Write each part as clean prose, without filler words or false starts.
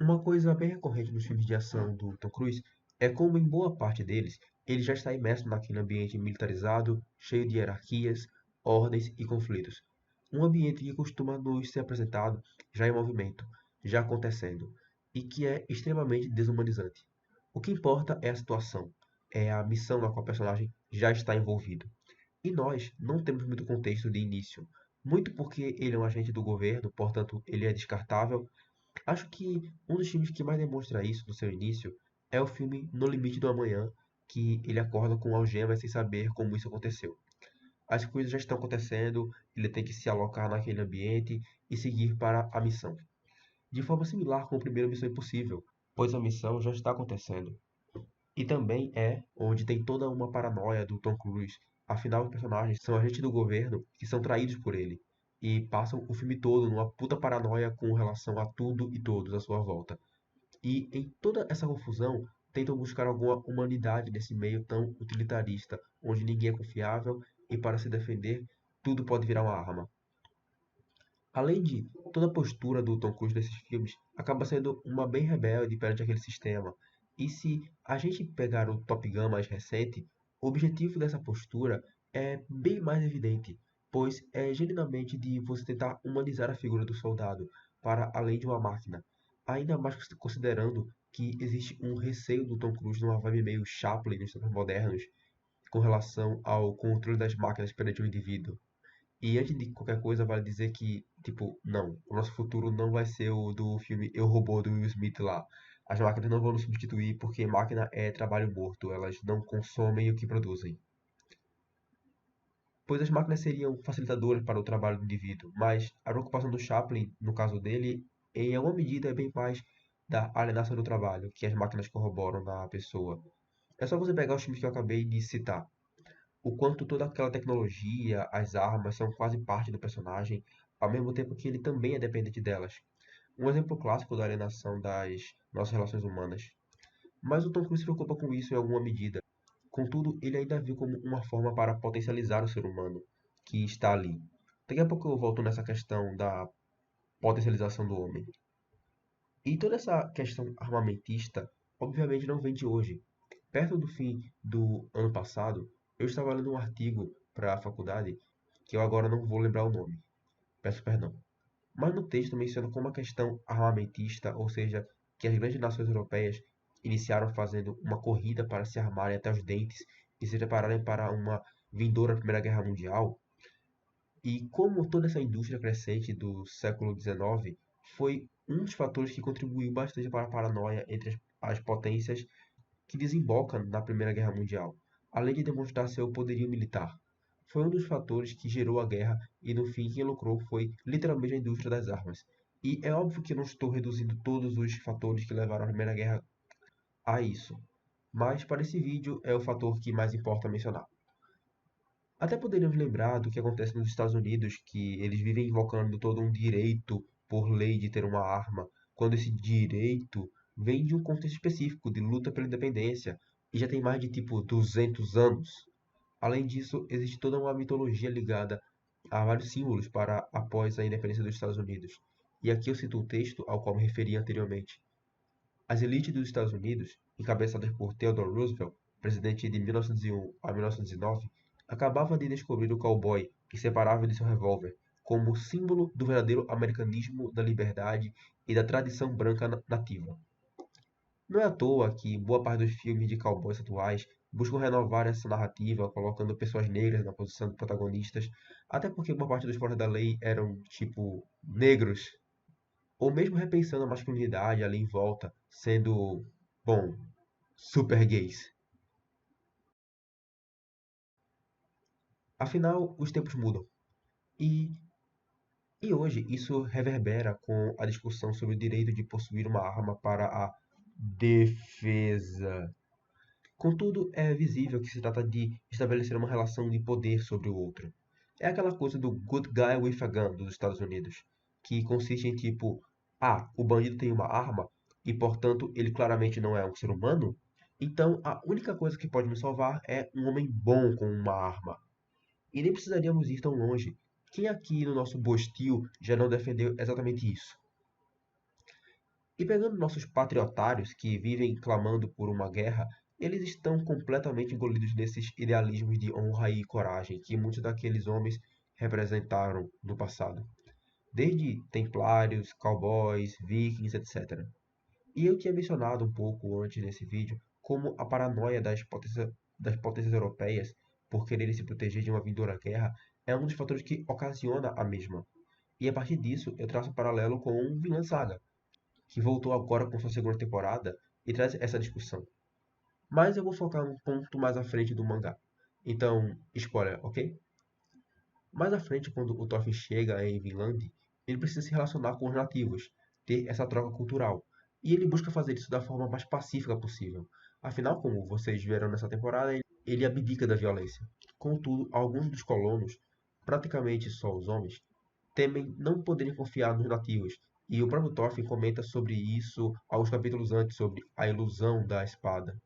Uma coisa bem recorrente nos filmes de ação do Tom Cruise é como, em boa parte deles, ele já está imerso naquele ambiente militarizado, cheio de hierarquias, ordens e conflitos. Um ambiente que costuma nos ser apresentado já em movimento, já acontecendo, e que é extremamente desumanizante. O que importa é a situação, é a missão na qual o personagem já está envolvido. E nós não temos muito contexto de início, muito porque ele é um agente do governo, portanto ele é descartável. Acho que um dos filmes que mais demonstra isso no seu início é o filme No Limite do Amanhã, que ele acorda com algemas sem saber como isso aconteceu. As coisas já estão acontecendo, ele tem que se alocar naquele ambiente e seguir para a missão. De forma similar com a primeira Missão Impossível, pois a missão já está acontecendo. E também é onde tem toda uma paranoia do Tom Cruise. Afinal, os personagens são agentes do governo que são traídos por ele. E passam o filme todo numa puta paranoia com relação a tudo e todos à sua volta. E em toda essa confusão, tentam buscar alguma humanidade nesse meio tão utilitarista, onde ninguém é confiável e para se defender, tudo pode virar uma arma. Além de toda a postura do Tom Cruise nesses filmes acaba sendo uma bem rebelde perante aquele sistema. E se a gente pegar o Top Gun mais recente, o objetivo dessa postura é bem mais evidente, pois é genuinamente de você tentar humanizar a figura do soldado para além de uma máquina. Ainda mais considerando que existe um receio do Tom Cruise numa vibe meio Chaplin nos tempos modernos, com relação ao controle das máquinas perante o indivíduo. E antes de qualquer coisa, vale dizer que, tipo, não, o nosso futuro não vai ser o do filme Eu, Robô do Will Smith lá. As máquinas não vão nos substituir porque máquina é trabalho morto, elas não consomem o que produzem. Pois as máquinas seriam facilitadoras para o trabalho do indivíduo, mas a preocupação do Chaplin, no caso dele, em alguma medida é bem mais da alienação do trabalho, que as máquinas corroboram na pessoa. É só você pegar os filmes que eu acabei de citar. O quanto toda aquela tecnologia, as armas são quase parte do personagem, ao mesmo tempo que ele também é dependente delas. Um exemplo clássico da alienação das nossas relações humanas. Mas o Tom Cruise se preocupa com isso em alguma medida. Contudo, ele ainda viu como uma forma para potencializar o ser humano que está ali. Daqui a pouco eu volto nessa questão da potencialização do homem. E toda essa questão armamentista, obviamente, não vem de hoje. Perto do fim do ano passado, eu estava lendo um artigo para a faculdade, que eu agora não vou lembrar o nome, peço perdão. Mas no texto menciona como a questão armamentista, ou seja, que as grandes nações europeias iniciaram fazendo uma corrida para se armarem até os dentes e se prepararem para uma vindoura Primeira Guerra Mundial, e como toda essa indústria crescente do século XIX foi um dos fatores que contribuiu bastante para a paranoia entre as potências que desemboca na Primeira Guerra Mundial, além de demonstrar seu poderio militar. Foi um dos fatores que gerou a guerra e no fim quem lucrou foi literalmente a indústria das armas. E é óbvio que eu não estou reduzindo todos os fatores que levaram a Primeira Guerra a isso, mas para esse vídeo é o fator que mais importa mencionar. Até poderíamos lembrar do que acontece nos Estados Unidos, que eles vivem invocando todo um direito por lei de ter uma arma, quando esse direito vem de um contexto específico de luta pela independência e já tem mais de tipo 200 anos. Além disso, existe toda uma mitologia ligada a vários símbolos para após a independência dos Estados Unidos. E aqui eu cito um texto ao qual me referi anteriormente. As elites dos Estados Unidos, encabeçadas por Theodore Roosevelt, presidente de 1901 a 1909, acabavam de descobrir o cowboy que separava de seu revólver como símbolo do verdadeiro americanismo da liberdade e da tradição branca nativa. Não é à toa que boa parte dos filmes de cowboys atuais buscam renovar essa narrativa, colocando pessoas negras na posição de protagonistas, até porque boa parte dos fora da lei eram, tipo, negros, ou mesmo repensando a masculinidade ali em volta, sendo, bom, super gays. Afinal, os tempos mudam. E, e hoje isso reverbera com a discussão sobre o direito de possuir uma arma para a defesa. Contudo, é visível que se trata de estabelecer uma relação de poder sobre o outro. É aquela coisa do good guy with a gun dos Estados Unidos, que consiste em tipo, o bandido tem uma arma e, portanto, ele claramente não é um ser humano, então a única coisa que pode nos salvar é um homem bom com uma arma. E nem precisaríamos ir tão longe. Quem aqui no nosso bostil já não defendeu exatamente isso? E pegando nossos patriotários que vivem clamando por uma guerra, eles estão completamente engolidos nesses idealismos de honra e coragem que muitos daqueles homens representaram no passado, desde templários, cowboys, vikings, etc. E eu tinha mencionado um pouco antes nesse vídeo como a paranoia das potências europeias por quererem se proteger de uma vindoura guerra é um dos fatores que ocasiona a mesma. E a partir disso, eu traço um paralelo com Vinland Saga, que voltou agora com sua segunda temporada e traz essa discussão. Mas eu vou focar um ponto mais à frente do mangá. Então, spoiler, ok? Mais à frente, quando o Thorfinn chega em Vinland, ele precisa se relacionar com os nativos, ter essa troca cultural. E ele busca fazer isso da forma mais pacífica possível. Afinal, como vocês viram nessa temporada, ele abdica da violência. Contudo, alguns dos colonos, praticamente só os homens, temem não poderem confiar nos nativos. E o próprio Thorfinn comenta sobre isso alguns capítulos antes, sobre a ilusão da espada.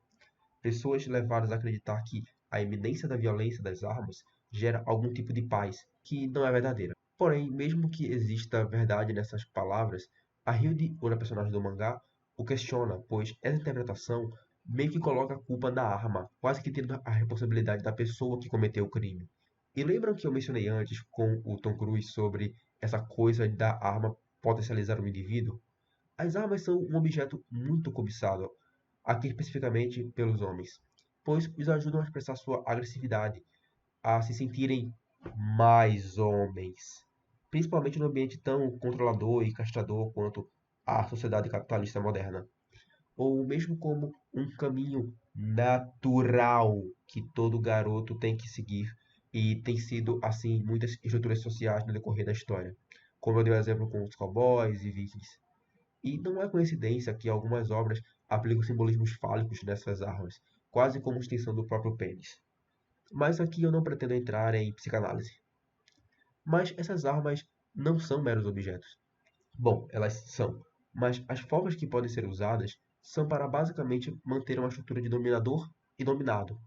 Pessoas levadas a acreditar que a iminência da violência das armas gera algum tipo de paz, que não é verdadeira. Porém, mesmo que exista verdade nessas palavras, a Hilde, outra personagem do mangá, o questiona, pois essa interpretação meio que coloca a culpa na arma, quase que tendo a responsabilidade da pessoa que cometeu o crime. E lembram que eu mencionei antes com o Tom Cruise sobre essa coisa da arma potencializar o indivíduo? As armas são um objeto muito cobiçado, aqui especificamente pelos homens, pois os ajudam a expressar sua agressividade, a se sentirem mais homens, principalmente no ambiente tão controlador e castrador quanto a sociedade capitalista moderna, ou mesmo como um caminho natural que todo garoto tem que seguir e tem sido assim em muitas estruturas sociais no decorrer da história, como eu dei o exemplo com os cowboys e vikings. E não é coincidência que algumas obras aplicam simbolismos fálicos nessas armas, quase como extensão do próprio pênis. Mas aqui eu não pretendo entrar em psicanálise. Mas essas armas não são meros objetos. Bom, elas são, mas as formas que podem ser usadas são para basicamente manter uma estrutura de dominador e dominado.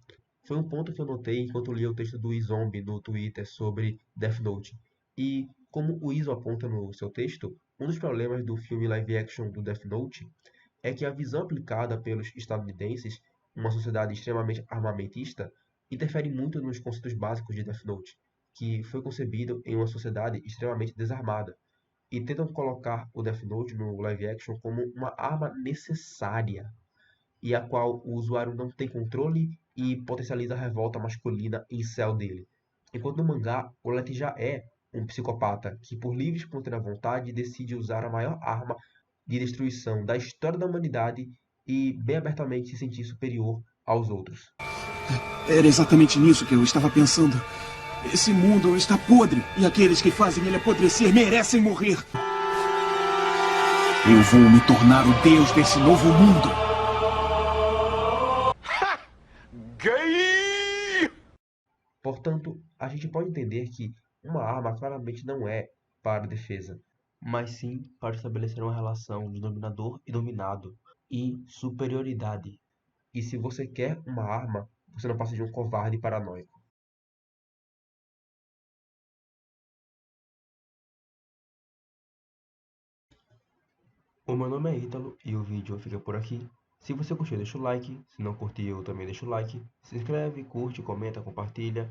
Foi um ponto que eu notei enquanto lia o texto do Izombi no Twitter sobre Death Note. E, como o Izo aponta no seu texto, um dos problemas do filme live action do Death Note é que a visão aplicada pelos estadunidenses, uma sociedade extremamente armamentista, interfere muito nos conceitos básicos de Death Note, que foi concebido em uma sociedade extremamente desarmada, e tentam colocar o Death Note no live action como uma arma necessária e a qual o usuário não tem controle e potencializa a revolta masculina incel dele. Enquanto no mangá, o Light já é um psicopata que, por livre e espontânea vontade, decide usar a maior arma de destruição da história da humanidade e bem abertamente se sentir superior aos outros. Era exatamente nisso que eu estava pensando. Esse mundo está podre e aqueles que fazem ele apodrecer merecem morrer. Eu vou me tornar o deus desse novo mundo. Gay! Portanto, a gente pode entender que uma arma claramente não é para defesa, mas sim para estabelecer uma relação de dominador e dominado e superioridade. E se você quer uma arma, você não passa de um covarde paranoico. O meu nome é Ítalo e o vídeo fica por aqui. Se você curtiu, deixa o like. Se não curtiu, também deixa o like. Se inscreve, curte, comenta, compartilha.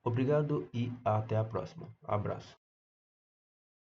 Obrigado e até a próxima. Abraço.